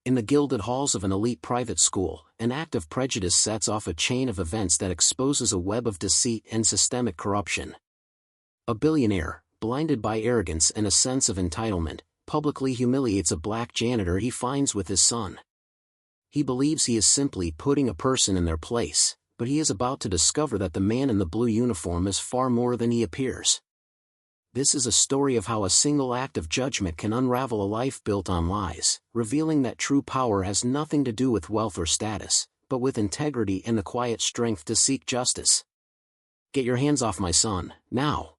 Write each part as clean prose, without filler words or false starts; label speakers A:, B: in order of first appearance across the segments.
A: In the gilded halls of an elite private school, an act of prejudice sets off a chain of events that exposes a web of deceit and systemic corruption. A billionaire, blinded by arrogance and a sense of entitlement, publicly humiliates a black janitor he finds with his son. He believes he is simply putting a person in their place, but he is about to discover that the man in the blue uniform is far more than he appears. This is a story of how a single act of judgment can unravel a life built on lies, revealing that true power has nothing to do with wealth or status, but with integrity and the quiet strength to seek justice. "Get your hands off my son, now!"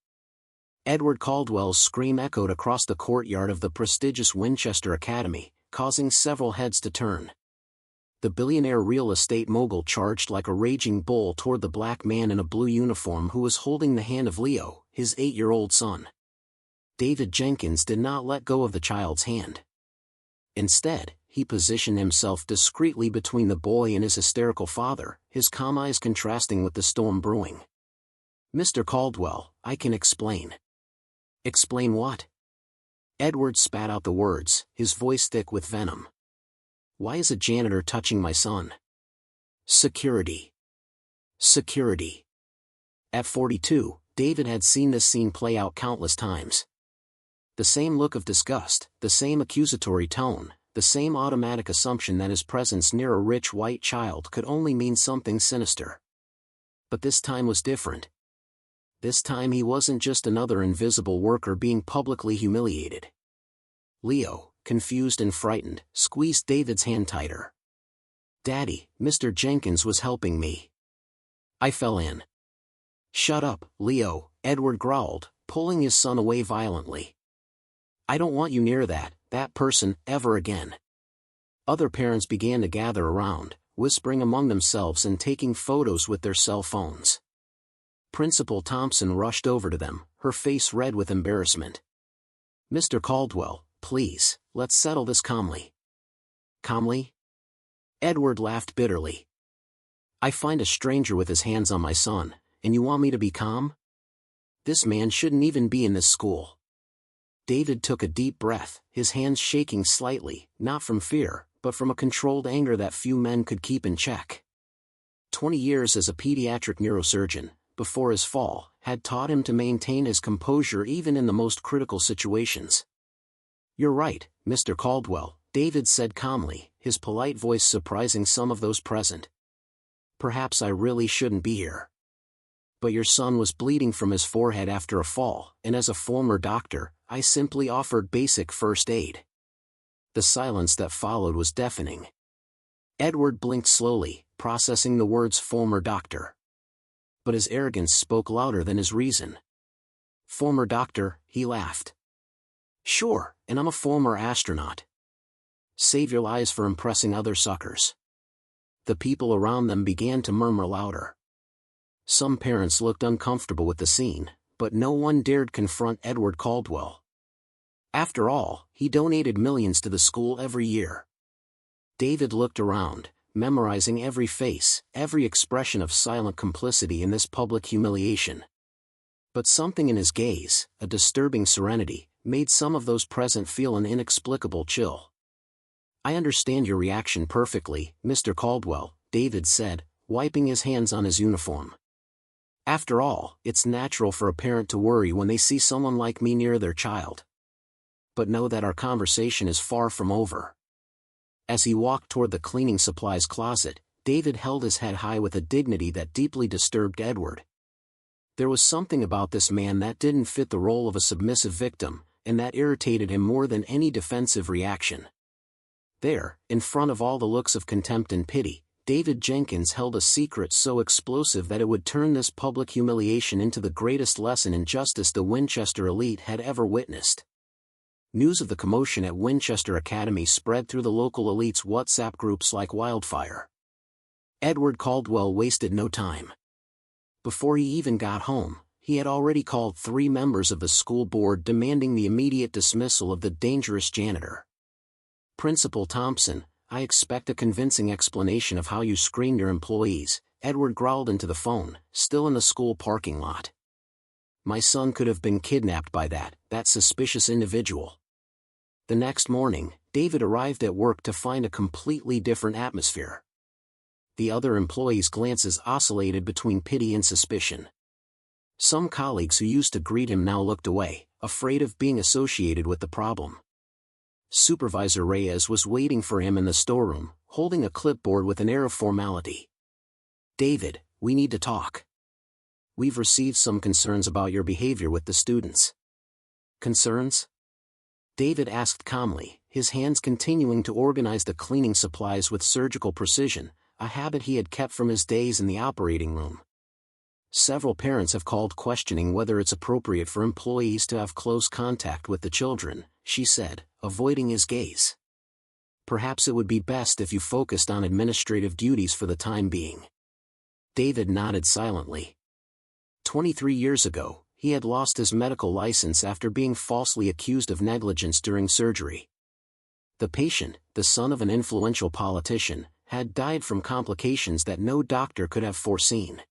A: Edward Caldwell's scream echoed across the courtyard of the prestigious Winchester Academy, causing several heads to turn. The billionaire real estate mogul charged like a raging bull toward the black man in a blue uniform who was holding the hand of Leo, his 8-year-old son. David Jenkins did not let go of the child's hand. Instead, he positioned himself discreetly between the boy and his hysterical father, his calm eyes contrasting with the storm brewing. "Mr. Caldwell, I can explain." "Explain what?" Edward spat out the words, his voice thick with venom. "Why is a janitor touching my son?" "Security. Security." At 42, David had seen this scene play out countless times. The same look of disgust, the same accusatory tone, the same automatic assumption that his presence near a rich white child could only mean something sinister. But this time was different. This time he wasn't just another invisible worker being publicly humiliated. Leo, confused and frightened, squeezed David's hand tighter. "Daddy, Mr. Jenkins was helping me. I fell in." "Shut up, Leo," Edward growled, pulling his son away violently. "I don't want you near that person, ever again." Other parents began to gather around, whispering among themselves and taking photos with their cell phones. Principal Thompson rushed over to them, her face red with embarrassment. "Mr. Caldwell, please, let's settle this calmly." "Calmly?" Edward laughed bitterly. "I find a stranger with his hands on my son, and you want me to be calm? This man shouldn't even be in this school." David took a deep breath, his hands shaking slightly, not from fear, but from a controlled anger that few men could keep in check. 20 years as a pediatric neurosurgeon, before his fall, had taught him to maintain his composure even in the most critical situations. "You're right, Mr. Caldwell," David said calmly, his polite voice surprising some of those present. "Perhaps I really shouldn't be here. But your son was bleeding from his forehead after a fall, and as a former doctor, I simply offered basic first aid." The silence that followed was deafening. Edward blinked slowly, processing the words "former doctor." But his arrogance spoke louder than his reason. "Former doctor," he laughed. "Sure, and I'm a former astronaut. Save your lies for impressing other suckers." The people around them began to murmur louder. Some parents looked uncomfortable with the scene, but no one dared confront Edward Caldwell. After all, he donated millions to the school every year. David looked around, memorizing every face, every expression of silent complicity in this public humiliation. But something in his gaze, a disturbing serenity, made some of those present feel an inexplicable chill. "I understand your reaction perfectly, Mr. Caldwell," David said, wiping his hands on his uniform. "After all, it's natural for a parent to worry when they see someone like me near their child. But know that our conversation is far from over." As he walked toward the cleaning supplies closet, David held his head high with a dignity that deeply disturbed Edward. There was something about this man that didn't fit the role of a submissive victim, and that irritated him more than any defensive reaction. There, in front of all the looks of contempt and pity, David Jenkins held a secret so explosive that it would turn this public humiliation into the greatest lesson in justice the Winchester elite had ever witnessed. News of the commotion at Winchester Academy spread through the local elite's WhatsApp groups like wildfire. Edward Caldwell wasted no time. Before he even got home, he had already called 3 members of the school board demanding the immediate dismissal of the dangerous janitor. "Principal Thompson, I expect a convincing explanation of how you screen your employees," Edward growled into the phone, still in the school parking lot. "My son could have been kidnapped by that suspicious individual." The next morning, David arrived at work to find a completely different atmosphere. The other employees' glances oscillated between pity and suspicion. Some colleagues who used to greet him now looked away, afraid of being associated with the problem. Supervisor Reyes was waiting for him in the storeroom, holding a clipboard with an air of formality. "David, we need to talk. We've received some concerns about your behavior with the students." "Concerns?" David asked calmly, his hands continuing to organize the cleaning supplies with surgical precision, a habit he had kept from his days in the operating room. "Several parents have called questioning whether it's appropriate for employees to have close contact with the children," she said, avoiding his gaze. "Perhaps it would be best if you focused on administrative duties for the time being." David nodded silently. 23 years ago, he had lost his medical license after being falsely accused of negligence during surgery. The patient, the son of an influential politician, had died from complications that no doctor could have foreseen.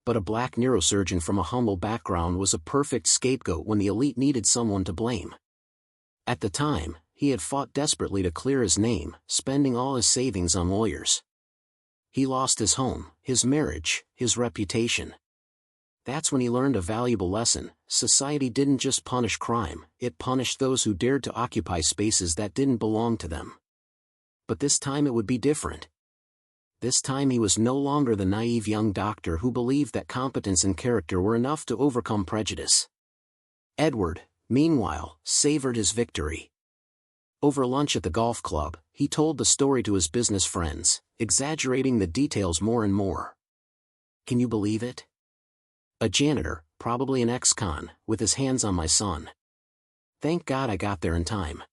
A: But a black neurosurgeon from a humble background was a perfect scapegoat when the elite needed someone to blame. At the time, he had fought desperately to clear his name, spending all his savings on lawyers. He lost his home, his marriage, his reputation. That's when he learned a valuable lesson: society didn't just punish crime, it punished those who dared to occupy spaces that didn't belong to them. But this time it would be different. This time he was no longer the naive young doctor who believed that competence and character were enough to overcome prejudice. Edward, meanwhile, savored his victory. Over lunch at the golf club, he told the story to his business friends, exaggerating the details more and more. "Can you believe it? A janitor, probably an ex-con, with his hands on my son. Thank God I got there in time."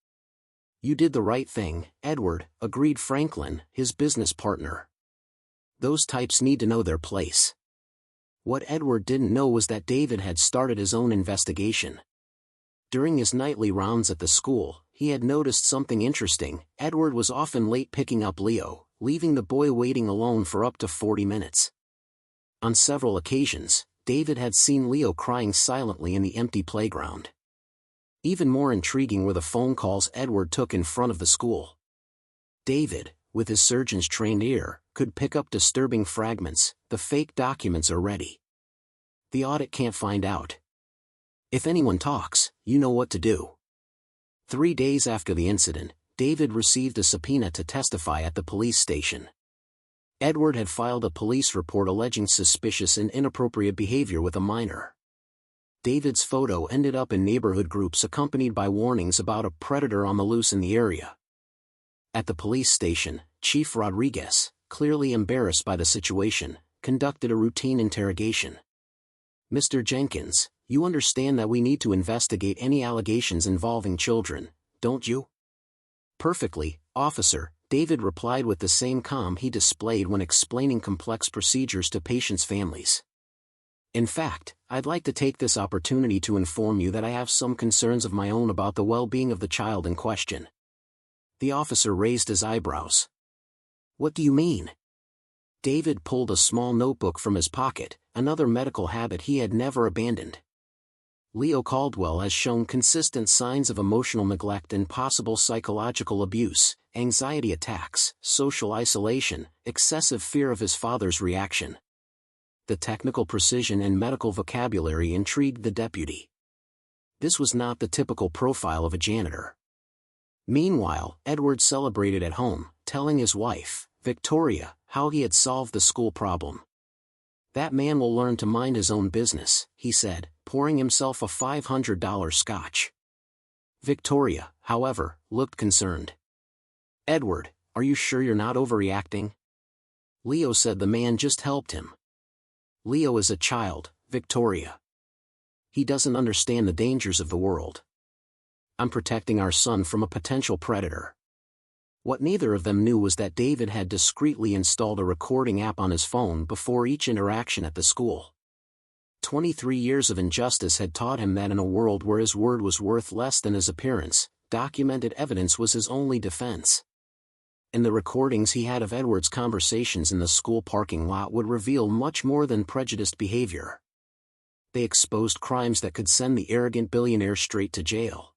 A: "You did the right thing, Edward," agreed Franklin, his business partner. "Those types need to know their place." What Edward didn't know was that David had started his own investigation. During his nightly rounds at the school, he had noticed something interesting. Edward was often late picking up Leo, leaving the boy waiting alone for up to 40 minutes. On several occasions, David had seen Leo crying silently in the empty playground. Even more intriguing were the phone calls Edward took in front of the school. David, with his surgeon's trained ear, could pick up disturbing fragments. "The fake documents are ready. The audit can't find out. If anyone talks, you know what to do." 3 days after the incident, David received a subpoena to testify at the police station. Edward had filed a police report alleging suspicious and inappropriate behavior with a minor. David's photo ended up in neighborhood groups accompanied by warnings about a predator on the loose in the area. At the police station, Chief Rodriguez, clearly embarrassed by the situation, conducted a routine interrogation. "Mr. Jenkins, you understand that we need to investigate any allegations involving children, don't you?" "Perfectly, officer," David replied with the same calm he displayed when explaining complex procedures to patients' families. "In fact, I'd like to take this opportunity to inform you that I have some concerns of my own about the well-being of the child in question." The officer raised his eyebrows. "What do you mean?" David pulled a small notebook from his pocket, another medical habit he had never abandoned. "Leo Caldwell has shown consistent signs of emotional neglect and possible psychological abuse, anxiety attacks, social isolation, excessive fear of his father's reaction." The technical precision and medical vocabulary intrigued the deputy. This was not the typical profile of a janitor. Meanwhile, Edward celebrated at home, telling his wife, Victoria, how he had solved the school problem. "That man will learn to mind his own business," he said, pouring himself a $500 scotch. Victoria, however, looked concerned. "Edward, are you sure you're not overreacting?" Leo said the man just helped him. "Leo is a child, Victoria. He doesn't understand the dangers of the world. I'm protecting our son from a potential predator." What neither of them knew was that David had discreetly installed a recording app on his phone before each interaction at the school. 23 years of injustice had taught him that in a world where his word was worth less than his appearance, documented evidence was his only defense. And the recordings he had of Edward's conversations in the school parking lot would reveal much more than prejudiced behavior. They exposed crimes that could send the arrogant billionaire straight to jail.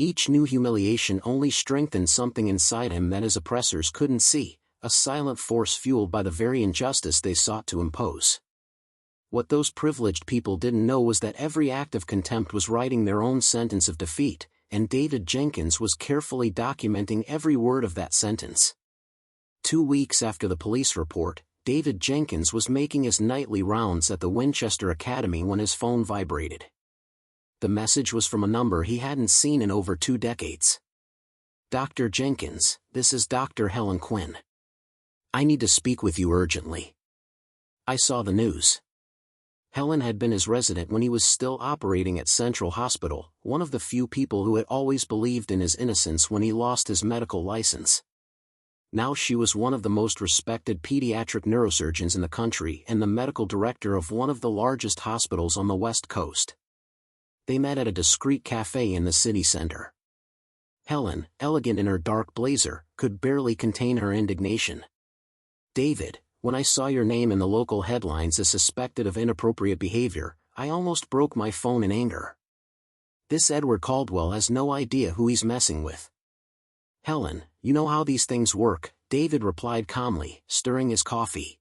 A: Each new humiliation only strengthened something inside him that his oppressors couldn't see, a silent force fueled by the very injustice they sought to impose. What those privileged people didn't know was that every act of contempt was writing their own sentence of defeat, and David Jenkins was carefully documenting every word of that sentence. 2 weeks after the police report, David Jenkins was making his nightly rounds at the Winchester Academy when his phone vibrated. The message was from a number he hadn't seen in over 2 decades. "Dr. Jenkins, this is Dr. Helen Quinn. I need to speak with you urgently." I saw the news. Helen had been his resident when he was still operating at Central Hospital, one of the few people who had always believed in his innocence when he lost his medical license. Now she was one of the most respected pediatric neurosurgeons in the country and the medical director of one of the largest hospitals on the West Coast. They met at a discreet cafe in the city center. Helen, elegant in her dark blazer, could barely contain her indignation. "David, when I saw your name in the local headlines as suspected of inappropriate behavior, I almost broke my phone in anger. This Edward Caldwell has no idea who he's messing with." "Helen, you know how these things work," David replied calmly, stirring his coffee.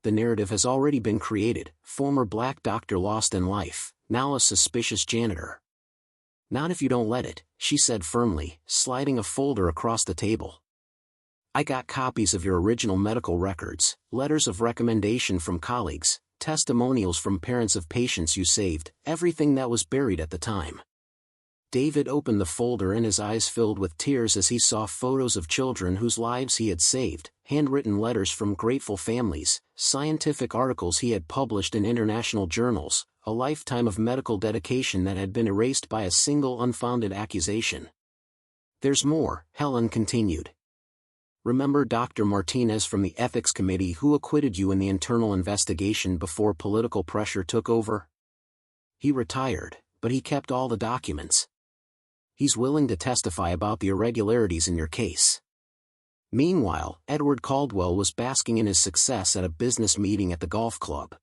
A: "The narrative has already been created, former black doctor lost in life, now a suspicious janitor." "Not if you don't let it," she said firmly, sliding a folder across the table. "I got copies of your original medical records, letters of recommendation from colleagues, testimonials from parents of patients you saved, everything that was buried at the time." David opened the folder and his eyes filled with tears as he saw photos of children whose lives he had saved, handwritten letters from grateful families, scientific articles he had published in international journals, a lifetime of medical dedication that had been erased by a single unfounded accusation. "There's more," Helen continued. "Remember Dr. Martinez from the Ethics Committee who acquitted you in the internal investigation before political pressure took over? He retired, but he kept all the documents. He's willing to testify about the irregularities in your case." Meanwhile, Edward Caldwell was basking in his success at a business meeting at the golf club.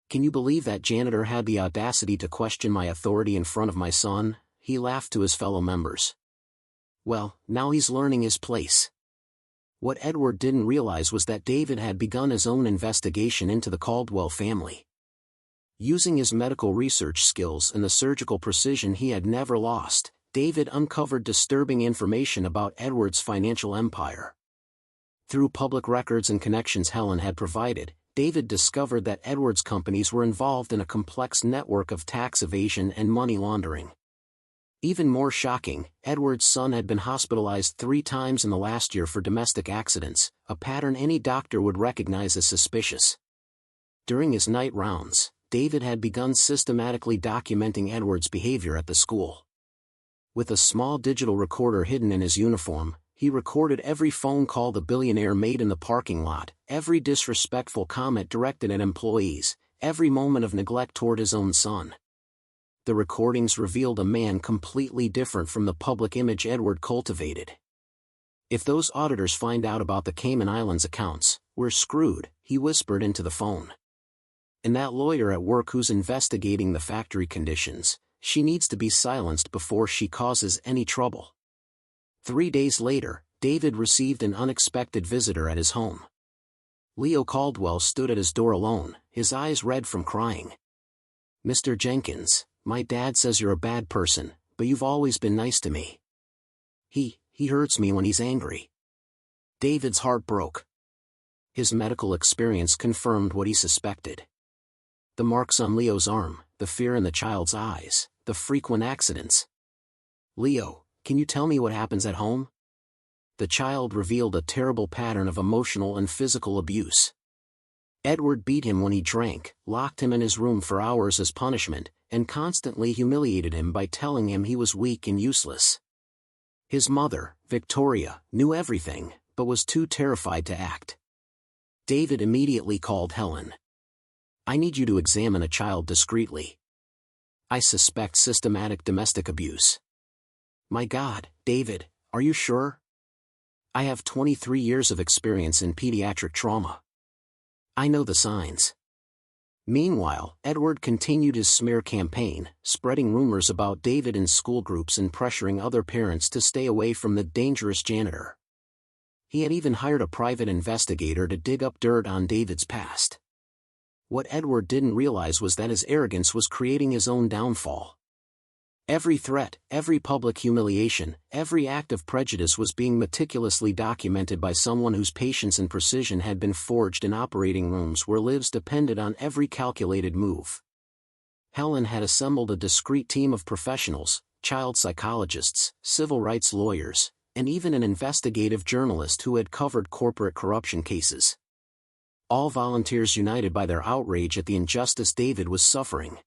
A: "Can you believe that janitor had the audacity to question my authority in front of my son?" he laughed to his fellow members. "Well, now he's learning his place." What Edward didn't realize was that David had begun his own investigation into the Caldwell family. Using his medical research skills and the surgical precision he had never lost, David uncovered disturbing information about Edward's financial empire. Through public records and connections Helen had provided, David discovered that Edward's companies were involved in a complex network of tax evasion and money laundering. Even more shocking, Edward's son had been hospitalized 3 times in the last year for domestic accidents, a pattern any doctor would recognize as suspicious. During his night rounds, David had begun systematically documenting Edward's behavior at the school. With a small digital recorder hidden in his uniform, he recorded every phone call the billionaire made in the parking lot, every disrespectful comment directed at employees, every moment of neglect toward his own son. The recordings revealed a man completely different from the public image Edward cultivated. "If those auditors find out about the Cayman Islands accounts, we're screwed," he whispered into the phone. "And that lawyer at work who's investigating the factory conditions, she needs to be silenced before she causes any trouble." 3 days later, David received an unexpected visitor at his home. Leo Caldwell stood at his door alone, his eyes red from crying. "Mr. Jenkins, my dad says you're a bad person, but you've always been nice to me. He hurts me when he's angry." David's heart broke. His medical experience confirmed what he suspected. The marks on Leo's arm, the fear in the child's eyes, the frequent accidents. "Leo, can you tell me what happens at home?" The child revealed a terrible pattern of emotional and physical abuse. Edward beat him when he drank, locked him in his room for hours as punishment, and constantly humiliated him by telling him he was weak and useless. His mother, Victoria, knew everything, but was too terrified to act. David immediately called Helen. "I need you to examine a child discreetly. I suspect systematic domestic abuse." "My God, David, are you sure?" "I have 23 years of experience in pediatric trauma. I know the signs." Meanwhile, Edward continued his smear campaign, spreading rumors about David in school groups and pressuring other parents to stay away from the dangerous janitor. He had even hired a private investigator to dig up dirt on David's past. What Edward didn't realize was that his arrogance was creating his own downfall. Every threat, every public humiliation, every act of prejudice was being meticulously documented by someone whose patience and precision had been forged in operating rooms where lives depended on every calculated move. Helen had assembled a discreet team of professionals, child psychologists, civil rights lawyers, and even an investigative journalist who had covered corporate corruption cases. All volunteers united by their outrage at the injustice David was suffering.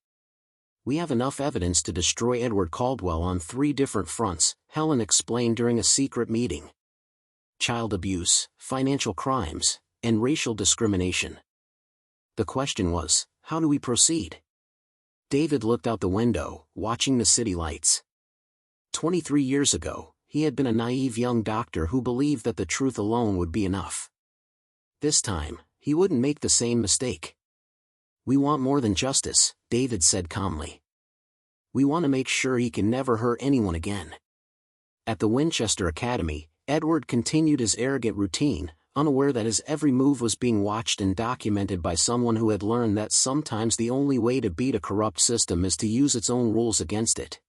A: "We have enough evidence to destroy Edward Caldwell on 3 different fronts," Helen explained during a secret meeting. Child abuse, financial crimes, and racial discrimination. The question was, how do we proceed? David looked out the window, watching the city lights. 23 years ago, he had been a naive young doctor who believed that the truth alone would be enough. This time, he wouldn't make the same mistake. "We want more than justice," David said calmly. "We want to make sure he can never hurt anyone again." At the Winchester Academy, Edward continued his arrogant routine, unaware that his every move was being watched and documented by someone who had learned that sometimes the only way to beat a corrupt system is to use its own rules against it.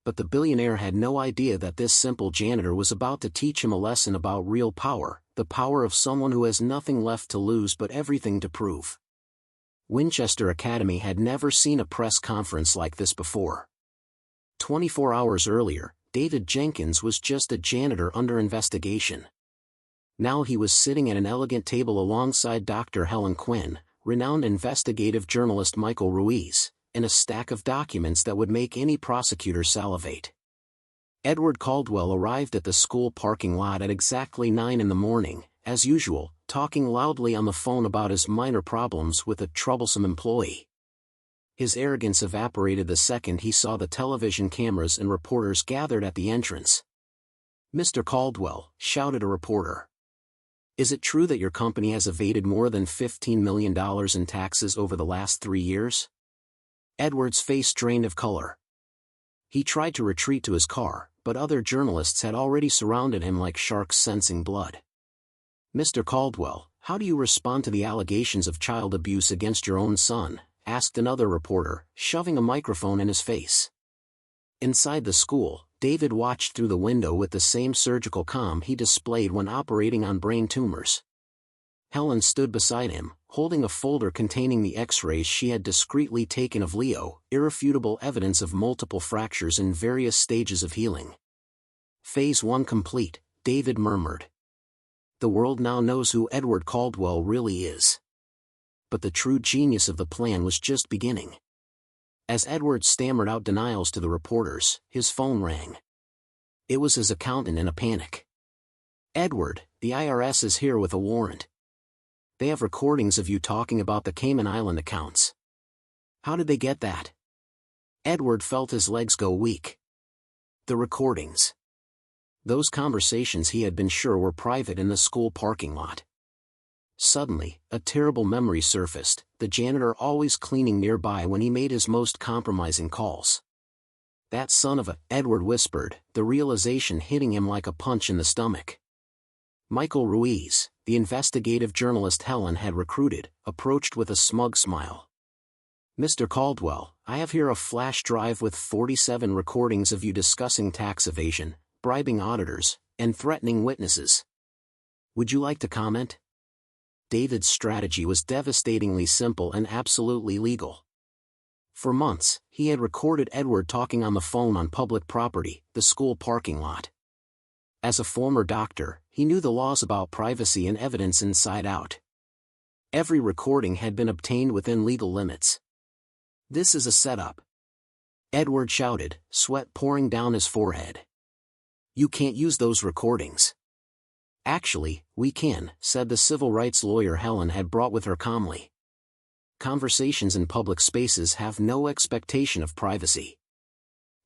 A: But the billionaire had no idea that this simple janitor was about to teach him a lesson about real power, the power of someone who has nothing left to lose but everything to prove. Winchester Academy had never seen a press conference like this before. 24 hours earlier, David Jenkins was just a janitor under investigation. Now he was sitting at an elegant table alongside Dr. Helen Quinn, renowned investigative journalist Michael Ruiz, and a stack of documents that would make any prosecutor salivate. Edward Caldwell arrived at the school parking lot at exactly 9 in the morning, as usual, talking loudly on the phone about his minor problems with a troublesome employee. His arrogance evaporated the second he saw the television cameras and reporters gathered at the entrance. "Mr. Caldwell," shouted a reporter. "Is it true that your company has evaded more than $15 million in taxes over the last 3 years?" Edward's face drained of color. He tried to retreat to his car, but other journalists had already surrounded him like sharks sensing blood. "Mr. Caldwell, how do you respond to the allegations of child abuse against your own son?" asked another reporter, shoving a microphone in his face. Inside the school, David watched through the window with the same surgical calm he displayed when operating on brain tumors. Helen stood beside him, holding a folder containing the X-rays she had discreetly taken of Leo, irrefutable evidence of multiple fractures in various stages of healing. "Phase 1 complete," David murmured. "The world now knows who Edward Caldwell really is." But the true genius of the plan was just beginning. As Edward stammered out denials to the reporters, his phone rang. It was his accountant in a panic. "Edward, the IRS is here with a warrant. They have recordings of you talking about the Cayman Island accounts." "How did they get that?" Edward felt his legs go weak. The recordings. Those conversations he had been sure were private in the school parking lot. Suddenly, a terrible memory surfaced, the janitor always cleaning nearby when he made his most compromising calls. "That son of a," Edward whispered, the realization hitting him like a punch in the stomach. Michael Ruiz, the investigative journalist Helen had recruited, approached with a smug smile. "Mr. Caldwell, I have here a flash drive with 47 recordings of you discussing tax evasion, bribing auditors, and threatening witnesses. Would you like to comment?" David's strategy was devastatingly simple and absolutely legal. For months, he had recorded Edward talking on the phone on public property, the school parking lot. As a former doctor, he knew the laws about privacy and evidence inside out. Every recording had been obtained within legal limits. "This is a setup," Edward shouted, sweat pouring down his forehead. "You can't use those recordings." "Actually, we can," said the civil rights lawyer Helen had brought with her calmly. "Conversations in public spaces have no expectation of privacy.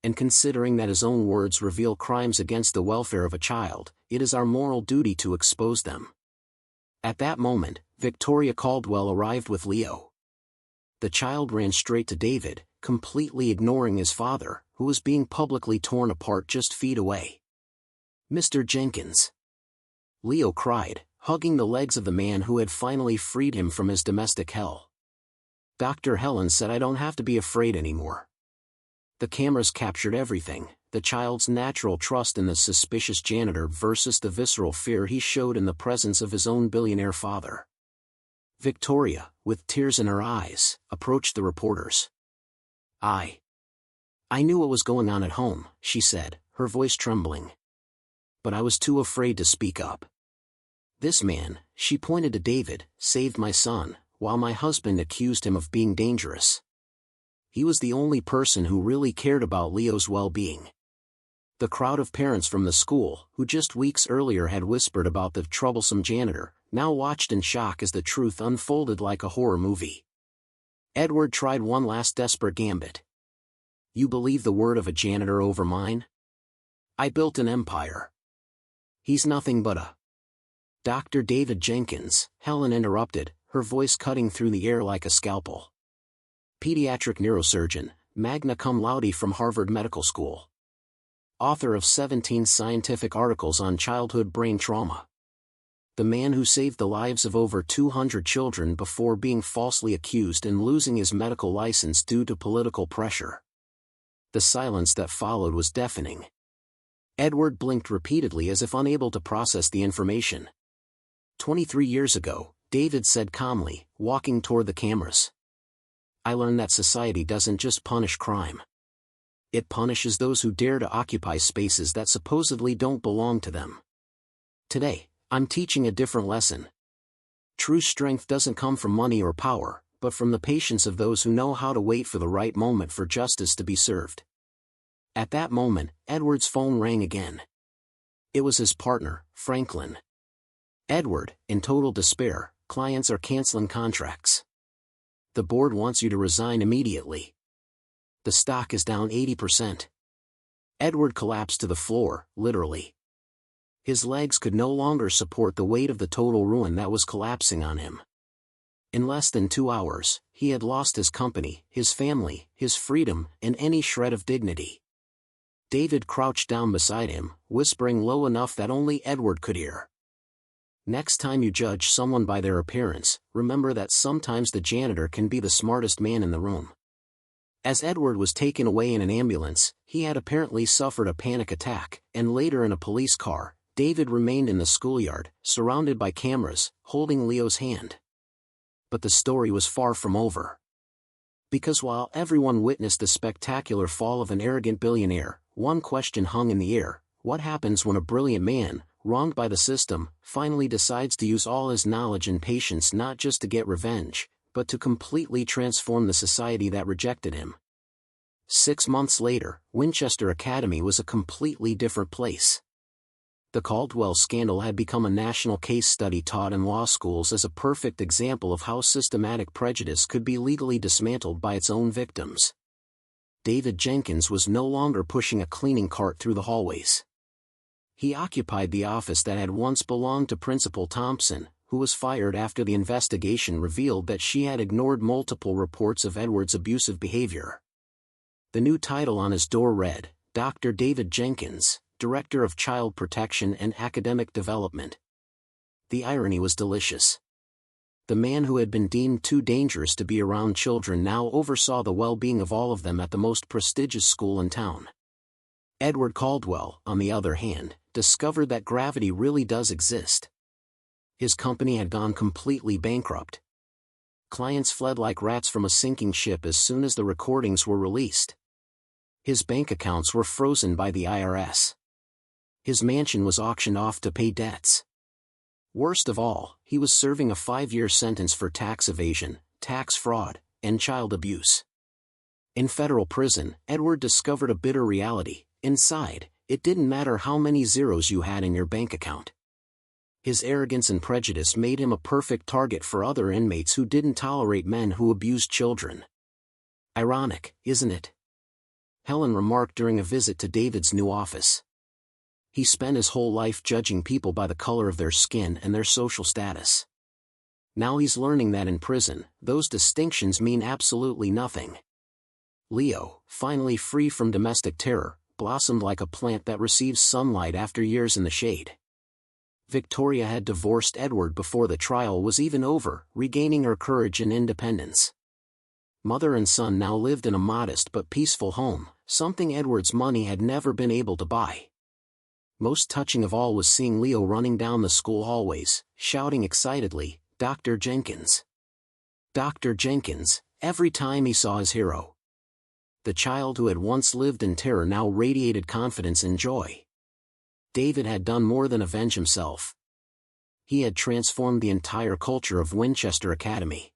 A: And considering that his own words reveal crimes against the welfare of a child, it is our moral duty to expose them." At that moment, Victoria Caldwell arrived with Leo. The child ran straight to David, completely ignoring his father, who was being publicly torn apart just feet away. "Mr. Jenkins!" Leo cried, hugging the legs of the man who had finally freed him from his domestic hell. "Dr. Helen said I don't have to be afraid anymore." The cameras captured everything, the child's natural trust in the suspicious janitor versus the visceral fear he showed in the presence of his own billionaire father. Victoria, with tears in her eyes, approached the reporters. I knew what was going on at home," she said, her voice trembling. "But I was too afraid to speak up. This man," she pointed to David, "saved my son, while my husband accused him of being dangerous. He was the only person who really cared about Leo's well-being." The crowd of parents from the school, who just weeks earlier had whispered about the troublesome janitor, now watched in shock as the truth unfolded like a horror movie. Edward tried one last desperate gambit. "You believe the word of a janitor over mine? I built an empire. He's nothing but a—" "Dr. David Jenkins," Helen interrupted, her voice cutting through the air like a scalpel. "Pediatric neurosurgeon, magna cum laude from Harvard Medical School. Author of 17 scientific articles on childhood brain trauma. The man who saved the lives of over 200 children before being falsely accused and losing his medical license due to political pressure." The silence that followed was deafening. Edward blinked repeatedly as if unable to process the information. 23 years ago, David said calmly, walking toward the cameras. "I learned that society doesn't just punish crime. It punishes those who dare to occupy spaces that supposedly don't belong to them. Today, I'm teaching a different lesson. True strength doesn't come from money or power, but from the patience of those who know how to wait for the right moment for justice to be served." At that moment, Edward's phone rang again. It was his partner, Franklin. "Edward, in total despair, clients are canceling contracts. The board wants you to resign immediately. The stock is down 80%. Edward collapsed to the floor, literally. His legs could no longer support the weight of the total ruin that was collapsing on him. In less than 2 hours, he had lost his company, his family, his freedom, and any shred of dignity. David crouched down beside him, whispering low enough that only Edward could hear. "Next time you judge someone by their appearance, remember that sometimes the janitor can be the smartest man in the room." As Edward was taken away in an ambulance, he had apparently suffered a panic attack, and later in a police car, David remained in the schoolyard, surrounded by cameras, holding Leo's hand. But the story was far from over. Because while everyone witnessed the spectacular fall of an arrogant billionaire, one question hung in the air: what happens when a brilliant man, wronged by the system, finally decides to use all his knowledge and patience not just to get revenge, but to completely transform the society that rejected him? 6 months later, Winchester Academy was a completely different place. The Caldwell scandal had become a national case study taught in law schools as a perfect example of how systematic prejudice could be legally dismantled by its own victims. David Jenkins was no longer pushing a cleaning cart through the hallways. He occupied the office that had once belonged to Principal Thompson, who was fired after the investigation revealed that she had ignored multiple reports of Edward's abusive behavior. The new title on his door read, "Dr. David Jenkins, Director of Child Protection and Academic Development." The irony was delicious. The man who had been deemed too dangerous to be around children now oversaw the well-being of all of them at the most prestigious school in town. Edward Caldwell, on the other hand, discovered that gravity really does exist. His company had gone completely bankrupt. Clients fled like rats from a sinking ship as soon as the recordings were released. His bank accounts were frozen by the IRS. His mansion was auctioned off to pay debts. Worst of all, he was serving a 5-year sentence for tax evasion, tax fraud, and child abuse. In federal prison, Edward discovered a bitter reality. Inside, it didn't matter how many zeros you had in your bank account. His arrogance and prejudice made him a perfect target for other inmates who didn't tolerate men who abused children. Ironic, isn't it? Helen remarked during a visit to David's new office. He spent his whole life judging people by the color of their skin and their social status. Now he's learning that in prison, those distinctions mean absolutely nothing. Leo, finally free from domestic terror, blossomed like a plant that receives sunlight after years in the shade. Victoria had divorced Edward before the trial was even over, regaining her courage and independence. Mother and son now lived in a modest but peaceful home, something Edward's money had never been able to buy. Most touching of all was seeing Leo running down the school hallways, shouting excitedly, "Dr. Jenkins! Dr. Jenkins," every time he saw his hero. The child who had once lived in terror now radiated confidence and joy. David had done more than avenge himself. He had transformed the entire culture of Winchester Academy.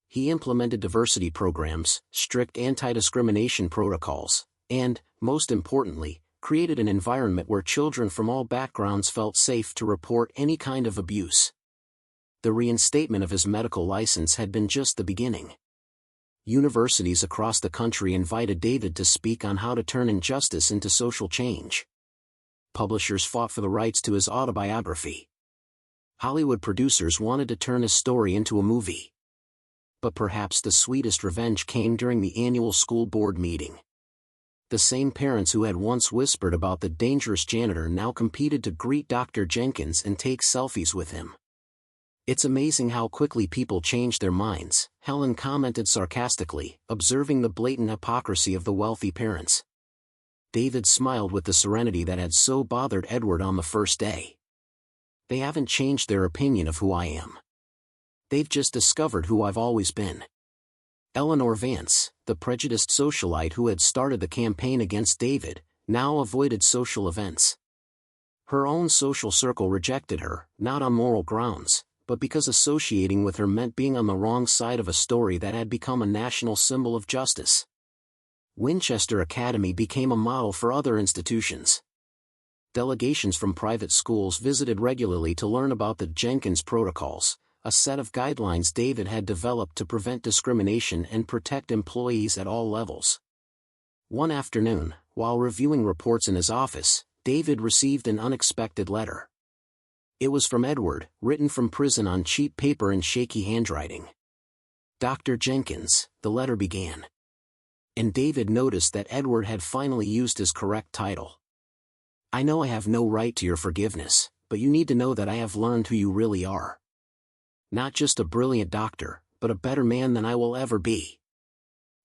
A: He implemented diversity programs, strict anti-discrimination protocols, and, most importantly, created an environment where children from all backgrounds felt safe to report any kind of abuse. The reinstatement of his medical license had been just the beginning. Universities across the country invited David to speak on how to turn injustice into social change. Publishers fought for the rights to his autobiography. Hollywood producers wanted to turn his story into a movie. But perhaps the sweetest revenge came during the annual school board meeting. The same parents who had once whispered about the dangerous janitor now competed to greet Dr. Jenkins and take selfies with him. "It's amazing how quickly people change their minds," Helen commented sarcastically, observing the blatant hypocrisy of the wealthy parents. David smiled with the serenity that had so bothered Edward on the first day. "They haven't changed their opinion of who I am. They've just discovered who I've always been." Eleanor Vance, the prejudiced socialite who had started the campaign against David, now avoided social events. Her own social circle rejected her, not on moral grounds, but because associating with her meant being on the wrong side of a story that had become a national symbol of justice. Winchester Academy became a model for other institutions. Delegations from private schools visited regularly to learn about the Jenkins protocols, a set of guidelines David had developed to prevent discrimination and protect employees at all levels. One afternoon, while reviewing reports in his office, David received an unexpected letter. It was from Edward, written from prison on cheap paper and shaky handwriting. "Dr. Jenkins," the letter began. And David noticed that Edward had finally used his correct title. "I know I have no right to your forgiveness, but you need to know that I have learned who you really are. Not just a brilliant doctor, but a better man than I will ever be.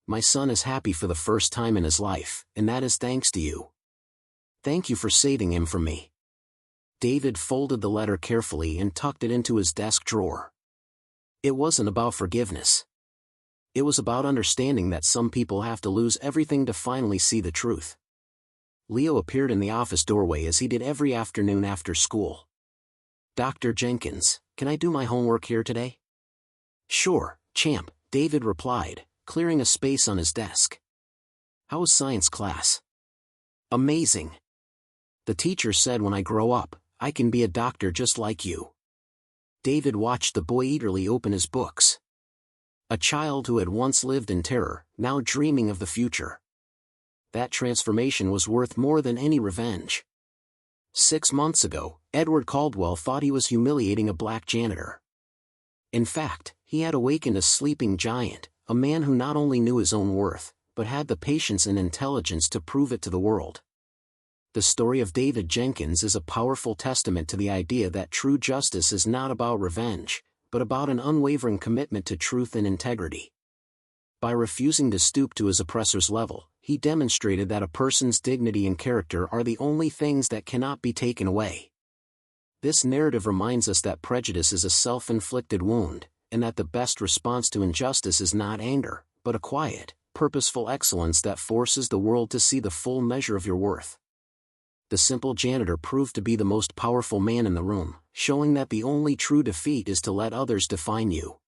A: My son is happy for the first time in his life, and that is thanks to you. Thank you for saving him from me." David folded the letter carefully and tucked it into his desk drawer. It wasn't about forgiveness. It was about understanding that some people have to lose everything to finally see the truth. Leo appeared in the office doorway as he did every afternoon after school. "Dr. Jenkins, can I do my homework here today?" "Sure, champ," David replied, clearing a space on his desk. "How was science class?" "Amazing. The teacher said when I grow up, I can be a doctor just like you." David watched the boy eagerly open his books. A child who had once lived in terror, now dreaming of the future. That transformation was worth more than any revenge. 6 months ago, Edward Caldwell thought he was humiliating a black janitor. In fact, he had awakened a sleeping giant, a man who not only knew his own worth, but had the patience and intelligence to prove it to the world. The story of David Jenkins is a powerful testament to the idea that true justice is not about revenge, but about an unwavering commitment to truth and integrity. By refusing to stoop to his oppressor's level, he demonstrated that a person's dignity and character are the only things that cannot be taken away. This narrative reminds us that prejudice is a self-inflicted wound, and that the best response to injustice is not anger, but a quiet, purposeful excellence that forces the world to see the full measure of your worth. The simple janitor proved to be the most powerful man in the room, showing that the only true defeat is to let others define you.